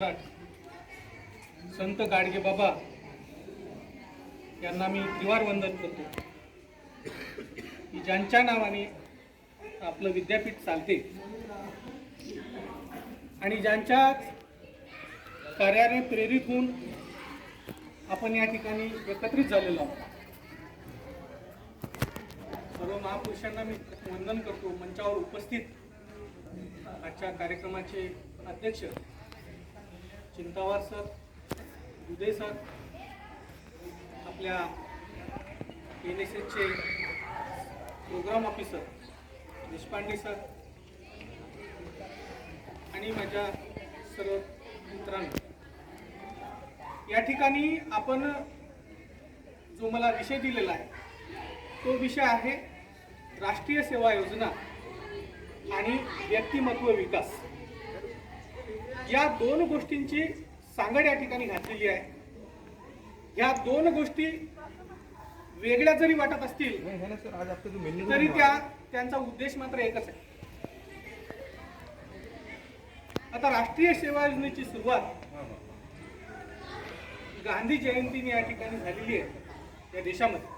संत गाडगे बाबा यांना मी त्रिवार वंदन करतो की ज्यांच्या नावाने आपलं विद्यापीठ चालते आणि ज्यांच्या कार्याने प्रेरित होऊन आपण या ठिकाणी एकत्रित झालेलो आहोत. सर्व महापुरुषांना मी वंदन करतो. मंचावर उपस्थित आजच्या कार्यक्रमाचे अध्यक्ष चिंतावार सर, उदय सर, आपल्या NSSचे प्रोग्राम ऑफिसर देशपांडे सर आणि माझ्या सर्व मित्रांनो, या ठिकाणी आपण जो मला विषय दिलेला आहे तो विषय आहे राष्ट्रीय सेवा योजना आणि व्यक्तिमत्व विकास. या दोन गोष्टींची सांगड या ठिकाणी घातलेली आहे. या दोन गोष्टी वेगळ्या जरी वाटत असतील तरी त्यांचा उद्देश मात्र एकच आहे. आता राष्ट्रीय सेवा योजनेची सुरुवात गांधी जयंतीने या ठिकाणी झालेली आहे या देशामध्ये.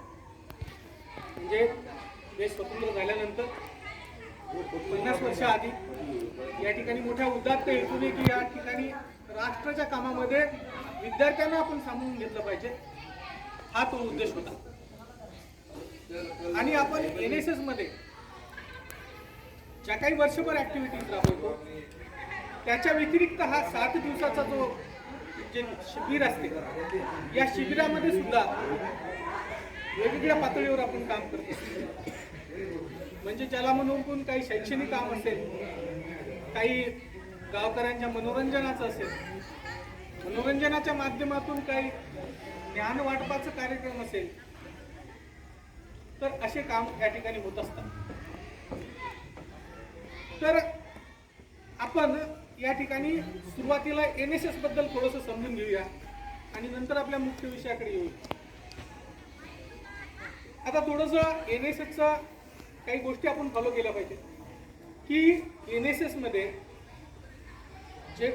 म्हणजे देश स्वतंत्र झाल्यानंतर 50 वर्ष आधी या ठिकाणी मोठ्या उदात्त हेतूने की या ठिकाणी राष्ट्राच्या कामामध्ये विद्यार्थ्यांना आपण सामावून घेतलं पाहिजे, हा तो उद्देश होता. आणि आपण NSS मध्ये ज्या काही वर्षभर ऍक्टिव्हिटीज राबवतो त्याच्या व्यतिरिक्त हा 7 दिवसाचा जो जे शिबिर असते, या शिबिरामध्ये सुद्धा वेगवेगळ्या पातळीवर आपण काम करतो. म्हणजे ज्याला म्हणून काही शैक्षणिक काम असेल, काही गावकऱ्यांच्या मनोरंजनाचं असेल, मनोरंजनाच्या माध्यमातून काही ज्ञान वाटपाचं कार्यक्रम असेल, तर असे काम या ठिकाणी होत असतात. तर आपण या ठिकाणी सुरुवातीला NSS बद्दल थोडंसं समजून घेऊया आणि नंतर आपल्या मुख्य विषयाकडे येऊ. आता थोडंसं NSSचा काही गोष्टी आपण फॉलो केल्या पाहिजे की NSS मध्ये जे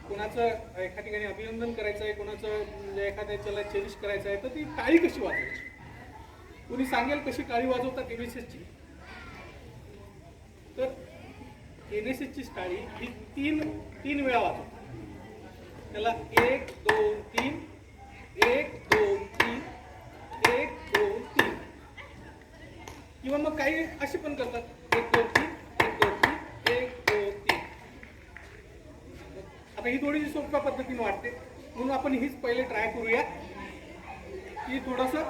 कोणाचं एका ठिकाणी अभिनंदन करायचं आहे, कोणाचं म्हणजे एखाद्याच्याला चेरिश करायचं आहे, तर ती टाळी कशी वाजवायची, कोणी सांगेल कशी टाळी वाजवतात NSSची. तर NSSची टाळी ही तीन वेळा वाजवतात. त्याला 1 2 3 1 2 3 1 2 3 किंवा मग काही असे पण करतात 1 2 3 1 2 3 1 2 3. आता ही थोडीशी सोप्या पद्धतीने वाटते म्हणून आपण हीच पहिले ट्राय करूया की थोडंसं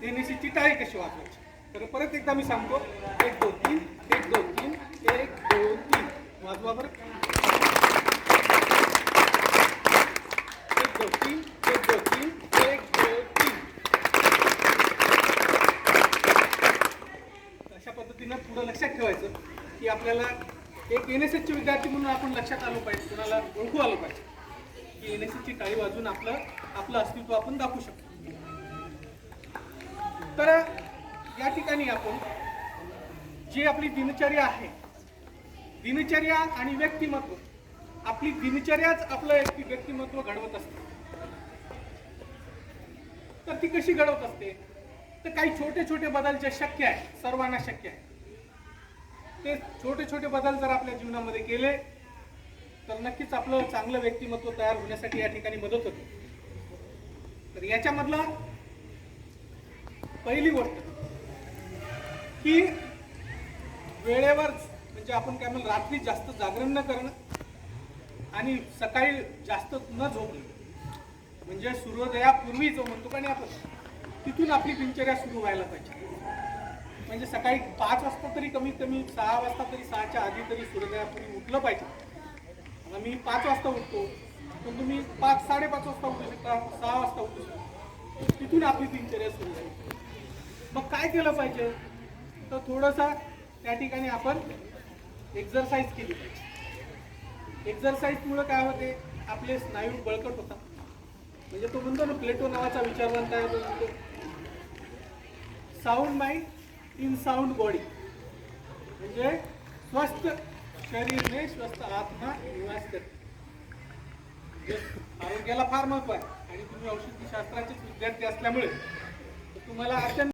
NSSची टाळी कशी वाजवायची. तर परत एकदा मी सांगतो 1 2 3 1 2 3 1 2 3 वाजवा बरं. 1 2 3 1 2 3 1 2 3. अशा पद्धतीनं पुढं लक्षात ठेवायचं की आपल्याला एक NSSचे विद्यार्थी म्हणून आपण लक्षात आलो पाहिजे, कोणाला ओळखू आलं पाहिजे की NSSची टाळी वाजून आपलं अस्तित्व आपण दाखवू शकतो. तर या ठिकाणी आपण जी आपली दिनचर्या आहे, दिनचर्या आणि व्यक्तिमत्व, आपली दिनचर्याच आपलं व्यक्तिमत्व घडवत असते. तर ती कशी घडवत असते, तर काही छोटे छोटे बदल जे शक्य आहे, सर्वांना शक्य आहे, ते छोटे छोटे बदल जर आपल्या जीवनामध्ये केले तर नक्कीच आपलं चांगलं व्यक्तिमत्व तयार होण्यासाठी या ठिकाणी मदत होते. तर याच्यामधला पहिली गोष्ट की वेळेवर, म्हणजे आपण काय म्हणतो रात्री जास्त जागरण न करणं आणि सकाळी जास्त न झोपणं. म्हणजे सूर्योदयापूर्वी जो म्हणतो का नाही आपण, तिथून आपली दिनचर्या सुरू व्हायला पाहिजे. म्हणजे सकाळी 5 वाजता तरी कमीत कमी 6 वाजता तरी 6च्या आधी तरी सूर्योदयापूर्वी उठलं पाहिजे. मी 5 वाजता उठतो, पण तुम्ही 5 साडेपाच वाजता उठू शकता, 6 वाजता उठू शकता. तिथून आपली दिनचर्या सुरू झाली. मग काय केलं पाहिजे, तर थोडंसं त्या ठिकाणी आपण एक्झरसाइज केली पाहिजे. एक्झरसाइजमुळे काय होते, आपले स्नायू बळकट होतात. म्हणजे तो म्हणतो ना, प्लेटो नावाचा विचारवंत आहे, तो म्हणतो sound mind in sound body. म्हणजे स्वस्थ शरीर में स्वस्थ आत्मा निवास करते. म्हणजे आरोग्याला फार महत्व आहे आणि तुम्ही औषधी शास्त्राचेच विद्यार्थी असल्यामुळे तुम्हाला अत्यंत